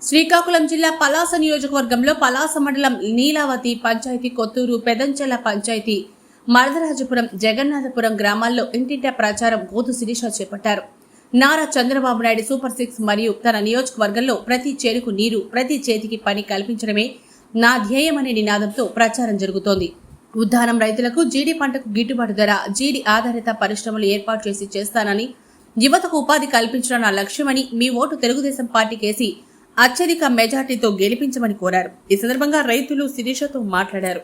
శ్రీకాకుళం జిల్లా పలాస నియోజకవర్గంలో పలాస మండలం నీలావతి పంచాయతీ, కొత్తూరు, పెదంచెల పంచాయతీ, మరదరాజపురం, జగన్నాథపురం గ్రామాల్లో ఇంటింటా ప్రచారం గోతు శిరీష చేపట్టారు. నారా చంద్రబాబు నాయుడు సూపర్ 6 మరియు తన నియోజకవర్గంలో ప్రతి చేరుకు నీరు, ప్రతి చేతికి పని కల్పించడమే నా ధ్యేయమనే నినాదంతో ప్రచారం జరుగుతోంది. ఉద్దానం రైతులకు జీడి పంటకు గిట్టుబాటు ధర, జీడి ఆధారిత పరిశ్రమలు ఏర్పాటు చేస్తానని, యువతకు ఉపాధి కల్పించడం నా లక్ష్యమని, మీ ఓటు తెలుగుదేశం పార్టీకేసి అత్యధిక మెజార్టీతో గెలిపించమని కోరారు. ఈ సందర్భంగా రైతులు శిరీషతో మాట్లాడారు.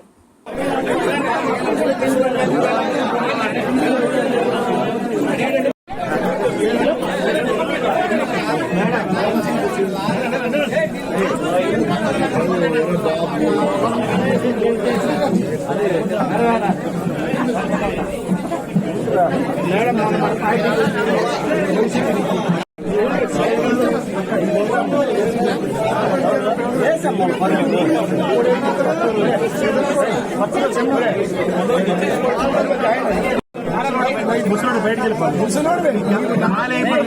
ముసలోడు బయటకు వెళ్ళిపోవాలి. ముసలోడు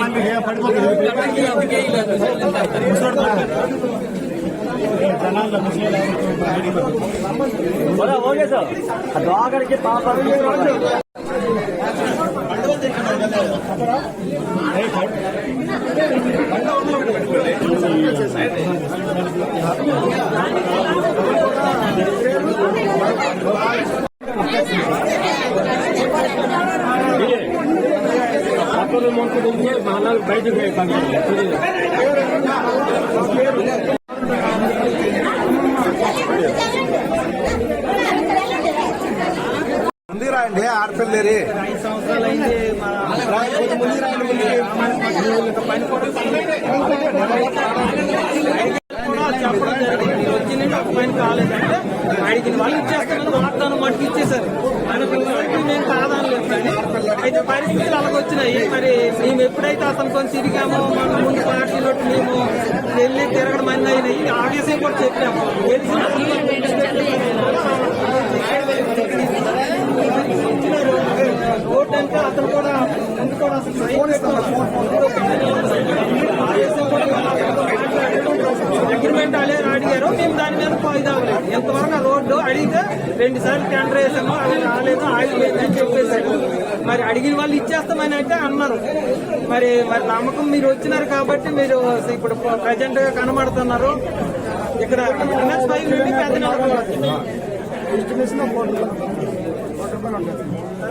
మంది పడిపోతుంది. ముసలోడు జనాల్లో ఓకే సార్ డాగర్కి పాప బయటకు ముందు రాయండి ఆడపిల్లేరి 5 సంవత్సరాలైంది. చెప్పడం జరిగింది. వచ్చిందంటే ఒక పని కాలేదంటే అడిగిన వాళ్ళు ఇచ్చేస్తామని వాగ్దానం మటుకు ఇచ్చేసారు. మనకు నేను కాదనలేదు. కానీ అయితే పరిస్థితులు అలాగొచ్చినాయి. మరి మేము ఎప్పుడైతే అతను తిరిగామో మన ముందు పార్టీలో మేము వెళ్ళి తిరగడం అన్నీ అయినాయి. ఆవేశం కూడా చెప్పాము. ఓటు అంటే అతను కూడా ముందు కూడా అగ్రిమెంట్ అడిగారు. మేము దాని మీద పోయిదాము. ఎంతవరకు రోడ్డు అడిగితే 2 సార్లు టెండర్ వేసాము, అది రాలేదు, ఆగిపోయింది అని చెప్పేశారు. మరి అడిగిన వాళ్ళు ఇచ్చేస్తామని అంటే అన్నారు. మరి నమ్మకం మీరు వచ్చినారు కాబట్టి మీరు ఇప్పుడు ప్రజెంట్ గా కనబడుతున్నారు. ఇక్కడ NH5 నుండి పెద్ద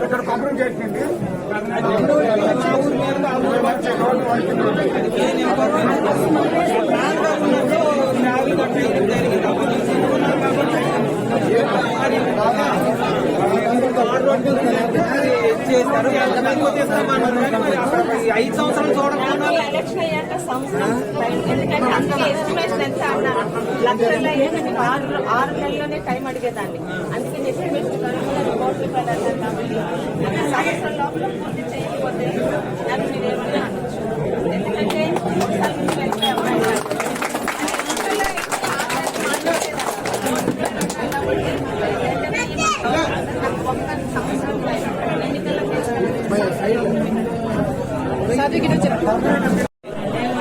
ఇక్కడ పంపడం చేసింది. చేశారు. ఎంతమంది 5 సంవత్సరాలు చూడకుండా ఎలక్షన్ అయ్యాక సంవత్సరం, ఎందుకంటే అందుకే ఎస్టిమేషన్ ఎంత అన్నారు. లక్షల్లో 6 నెలల్లోనే టైం అడిగేదాన్ని. అందుకే ఎస్టిమేషన్ ₹1,00,00,000 అన్నారు. కాబట్టి సంవత్సరం లోపల పూర్తి చేయకపోతే దాన్ని మీరు ఏమైనా అనొచ్చు. ఎందుకంటే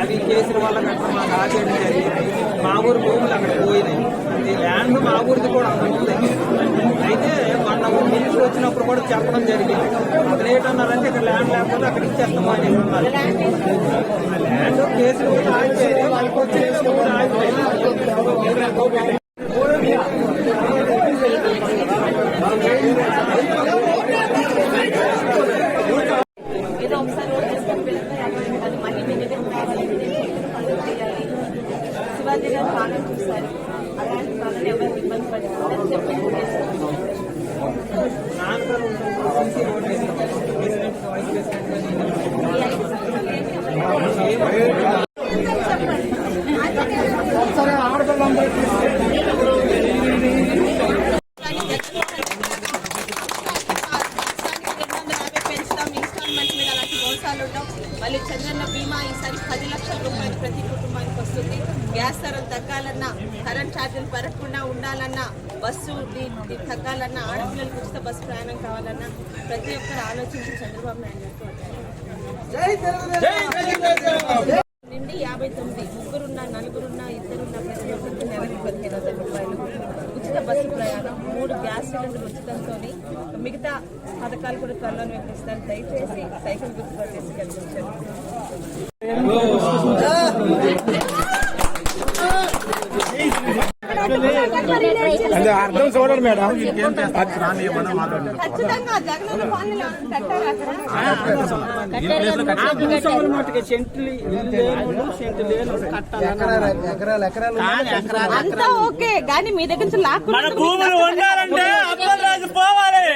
అది చేసిన వాళ్ళకి అక్కడ మాకు ఆచరణ జరిగింది. మా ఊరు భూములు అక్కడ పోయినాయి. ఈ ల్యాండ్ మా ఊరికి కూడా అక్కడ ఉంది. అయితే మొన్న మినిస్టర్ వచ్చినప్పుడు కూడా చెప్పడం జరిగింది. అతను ఏంటన్నారంటే ఇక్కడ ల్యాండ్ లేకపోతే అక్కడ ఇచ్చేస్తామా అని ఉన్నారు. ల్యాండ్ కేసులు కూడా ఆగిపోయింది. వాళ్ళకి వచ్చి కేసులు కూడా ఆగిపోయింది. ఏదో ఒకసారి రోడ్ వేసుకొని వెళ్తే మళ్ళీ మీ దగ్గర కావాలంటే పనులు చేయాలి. శివాజీ గారు పాలన చూశారు. అలాంటి పాలన ఎవరు ఇబ్బంది పడుతుందని చెప్పి మళ్ళీ చంద్రన్న బీమా ఈసారి 10 లక్షల రూపాయలు ప్రతి కుటుంబానికి వస్తుంది. గ్యాస్ ధరలు తగ్గాలన్నా, కరెంట్ ఛార్జీలు పెరగకుండా ఉండాలన్నా, బస్సు తగ్గాలన్నా, ఆడపిల్లలకు ఉచిత బస్సు ప్రయాణం కావాలన్నా ప్రతి ఒక్కరు ఆలోచించి చంద్రబాబు నాయుడు గారికి 50 259 ముగ్గురున్నా నలుగురున్నా ఇద్దరున్నా ప్రతి ఒక్కరికి నెలకి 15,000 రూపాయలు ఉచిత బస్సు ప్రయాణం 3 గ్యాస్ సిలిండర్ ఉచితంతో మిగతా పథకాలు కూడా త్వరలో వివరిస్తాను. దయచేసి సైకిల్ గుర్తుగా చేసి కల్పించండి. అంటే అర్థం చూడండి మేడం. ఖచ్చితంగా జగనన్న పాలనలో పెట్టారు అక్కడ. అంతా ఓకే కానీ మీ దగ్గర నుంచి లాక్కున్నారు. భూములు ఉండాలంటే అప్పలరాజు పోవాలి.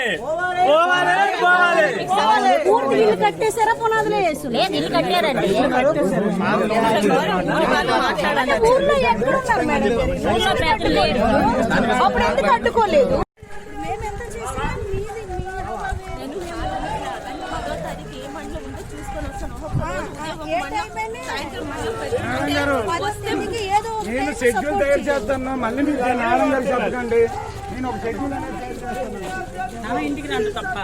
పూర్తి ఇల్లు కట్టేసారా పునాదులు వేస్తున్నారు? ఇల్లు కట్టారండి. ఊర్లో ఎక్కడున్నారు మేడం? ఊర్లో పెద్దలు లేరు. అప్పుడు ఎందుకు అడ్డుకోలేదు? నేను షెడ్యూల్ తయారు చేస్తాను, మళ్ళీ మీరు దాన్ని ఆనందం చెప్పకండి. నేను ఒక షెడ్యూల్ అనేది తయారు చేస్తాను. ఇంటికి రండి తప్ప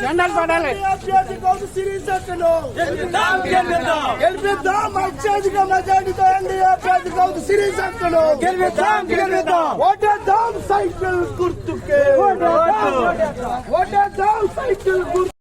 జెండాలు పడాలి. గెలిపిద్దాం అత్యధిక మెజారిటీతో ఎన్డీఏ అభ్యర్థి గౌతు శ్రీశక్తులు గెలిపిద్దాం. ఓటేద్దాం సైకిల్ గుర్తుకే. ఓటేద్దాం సైకిల్ గుర్తు.